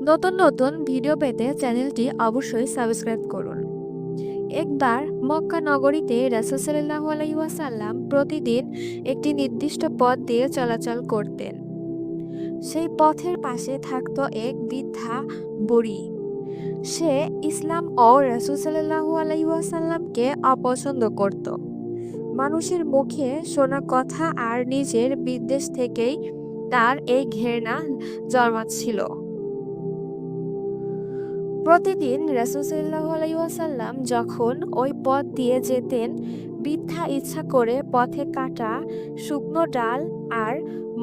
নতুন নতুন ভিডিও পেতে চ্যানেলটি অবশ্যই সাবস্ক্রাইব করুন। একবার মক্কা নগরীতে রাসূল সাল্লাল্লাহু আলাইহি ওয়াসাল্লাম প্রতিদিন একটি নির্দিষ্ট পথ দিয়ে চলাচল করতেন। সেই পথের পাশে থাকতো এক বৃদ্ধা বুড়ি। সে ইসলাম ও রাসূল সাল্লাল্লাহু আলাইহি ওয়াসাল্লামকে অপছন্দ করত। মানুষের মুখে শোনা কথা আর নিজের বিদ্বেষ থেকেই তার এই ঘৃণা জন্মাচ্ছিল। প্রতিদিন রাসূল সাল্লাল্লাহু আলাইহি ওয়াসাল্লাম যখন ওই পথ দিয়ে যেতেন, বৃদ্ধা ইচ্ছা করে পথে কাটা শুকনো ডাল আর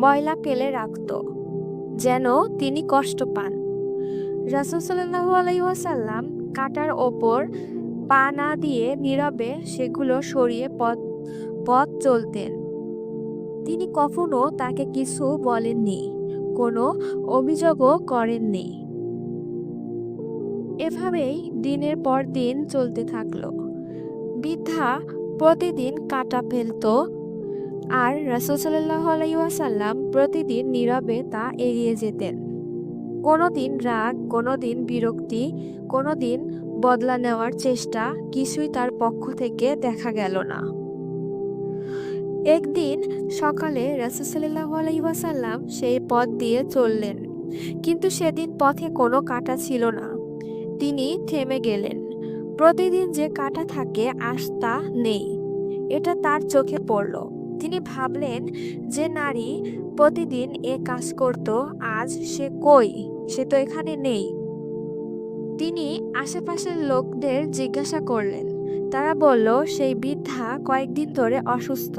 ময়লা ফেলে রাখত, যেন তিনি কষ্ট পান। রাসূল সাল্লাল্লাহু আলাইহি ওয়াসাল্লাম কাটার ওপর পা না দিয়ে নীরবে সেগুলো সরিয়ে পথ পথ চলতেন। তিনি কখনো তাকে কিছু বলেননি, কোনো অভিযোগও করেননি। এভাবেই দিনের পর দিন চলতে থাকলো। বৃদ্ধা প্রতিদিন কাটা ফেলতো আর রাসূল সাল্লাল্লাহু আলাইহি ওয়াসাল্লাম প্রতিদিন নীরবে তা এড়িয়ে যেতেন। কোনোদিন রাগ, কোনোদিন বিরক্তি, কোনোদিন বদলা নেওয়ার চেষ্টা, কিছুই তার পক্ষ থেকে দেখা গেল না। একদিন সকালে রাসূল সাল্লাল্লাহু আলাইহি ওয়াসাল্লাম সেই পথ দিয়ে চললেন, কিন্তু সেদিন পথে কোনো কাঁটা ছিল না। তিনি থেমে গেলেন। প্রতিদিন যে কাঁটা থাকে আজ তা নেই, এটা তার চোখে পড়ল। তিনি ভাবলেন, যে নারী প্রতিদিন এ কাজ করত, আজ সে কই? সে তো এখানে নেই। তিনি আশেপাশের লোকদের জিজ্ঞাসা করলেন। তারা বলল, সেই বৃদ্ধা কয়েকদিন ধরে অসুস্থ,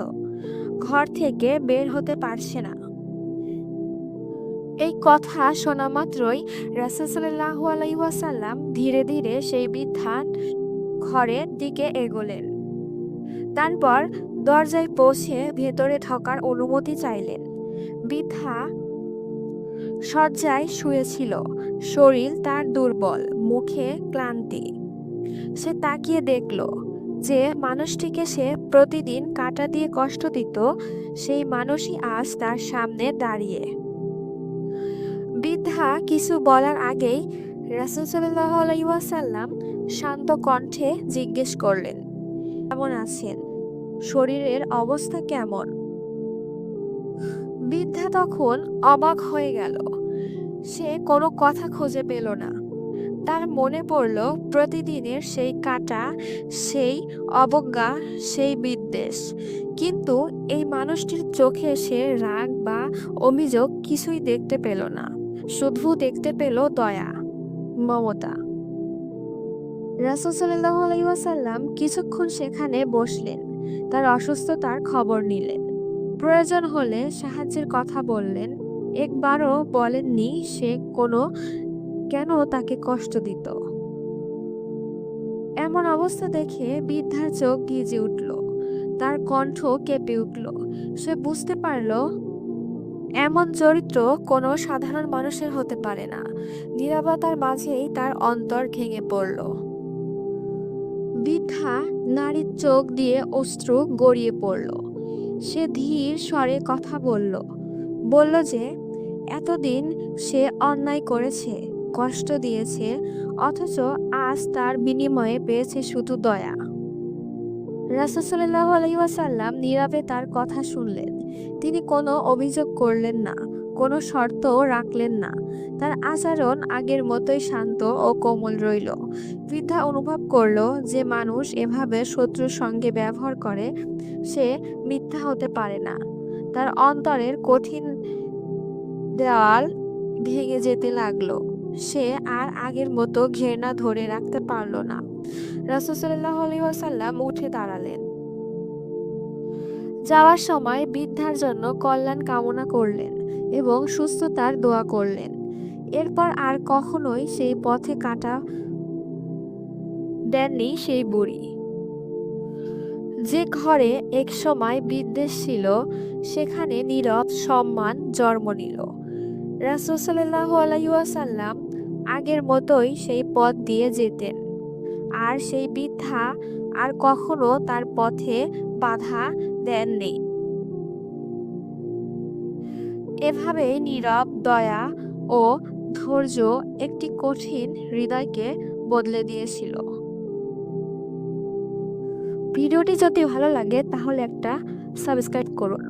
ঘর থেকে বের হতে পারছে না। এই কথা শোনা মাত্রই রাসূল সাল্লাল্লাহু আলাইহি ওয়াসাল্লাম ধীরে ধীরে সেই বৃদ্ধার ঘরের দিকে এগোলেন। তারপর দরজায় পৌঁছে ভেতরে ঢোকার অনুমতি চাইলেন। বৃদ্ধা শয্যায় শুয়েছিল, শরীর তার দুর্বল, মুখে ক্লান্তি। সে তাকিয়ে দেখল, যে মানুষটিকে সে প্রতিদিন কাঁটা দিয়ে কষ্ট দিত, সেই মানুষই আজ তার সামনে দাঁড়িয়ে। বৃদ্ধা কিছু বলার আগেই রাসূল সাল্লাল্লাহু আলাইহি ওয়াসাল্লাম শান্ত কণ্ঠে জিজ্ঞেস করলেন, কেমন আছেন? শরীরের অবস্থা কেমন? বৃদ্ধা তখন অবাক হয়ে গেল। সে কোনো কথা খুঁজে পেল না। তার মনে পড়ল প্রতিদিনের সেই কাঁটা, সেই অবজ্ঞা, সেই বিদ্বেষ। কিন্তু এই মানুষটির চোখে সে রাগ বা অভিযোগ কিছুই দেখতে পেল না, শুধু দেখতে পেল দয়া, মমতা। রাসূল সাল্লাল্লাহু আলাইহি ওয়াসাল্লাম কিছুক্ষণ সেখানে বসলেন, তার অসুস্থতার খবর নিলেন। প্রয়োজন হলে সাহায্যের কথা বললেন। একবারও বলেননি সে কেন তাকে কষ্ট দিত। এমন অবস্থা দেখে বৃদ্ধার চোখ ভিজে উঠল, তার কণ্ঠ কেঁপে উঠল। সে বুঝতে পারল, এমন চরিত্র কোনো সাধারণ মানুষের হতে পারে না। নীরবতার মাঝেই তার অন্তর ভেঙে পড়ল। বৃদ্ধা নারীর চোখ দিয়ে অশ্রু গড়িয়ে পড়ল। সে ধীর স্বরে কথা বলল যে এতদিন সে অন্যায় করেছে, কষ্ট দিয়েছে, অথচ আজ তার বিনিময়ে পেয়েছে শুধু দয়া। রাসূল সাল্লাল্লাহু আলাইহি ওয়াসাল্লাম নীরবে তার কথা শুনলেন। তিনি কোনো অভিযোগ করলেন না, কোনো শর্তও রাখলেন না। তার আচরণ আগের মতোই শান্ত ও কোমল রইল। বৃদ্ধা অনুভব করল, যে মানুষ এভাবে শত্রুর সঙ্গে ব্যবহার করে, সে মিথ্যা হতে পারে না। তার অন্তরের কঠিন দেওয়াল ভেঙে যেতে লাগলো। সে আর আগের মতো ঘৃণা ধরে রাখতে পারল না। রাসূল সাল্লাল্লাহু আলাইহি ওয়াসাল্লাম উঠে দাঁড়ালেন। যাওয়ার সময় বৃদ্ধার জন্য কল্যাণ কামনা করলেন এবং সুস্থতার দোয়া করলেন। এরপর আর কখনোই সেই পথে কাঁটা দেননি সেই বুড়ি। যে ঘরে একসময় বিদ্বেষ ছিল, সেখানে নীরব সম্মান জন্ম নিল। রাসূল সাল্লাল্লাহু আলাইহি ওয়াসাল্লাম আগের মতোই সেই পথ দিয়ে যেতেন, আর সেই বৃদ্ধা আর কখনো তার পথে বাধা দেননি। এভাবেই নীরব দয়া ও ধৈর্য একটি কঠিন হৃদয়কে বদলে দিয়েছিল। ভিডিওটি যদি ভালো লাগে তাহলে একটা সাবস্ক্রাইব করুন।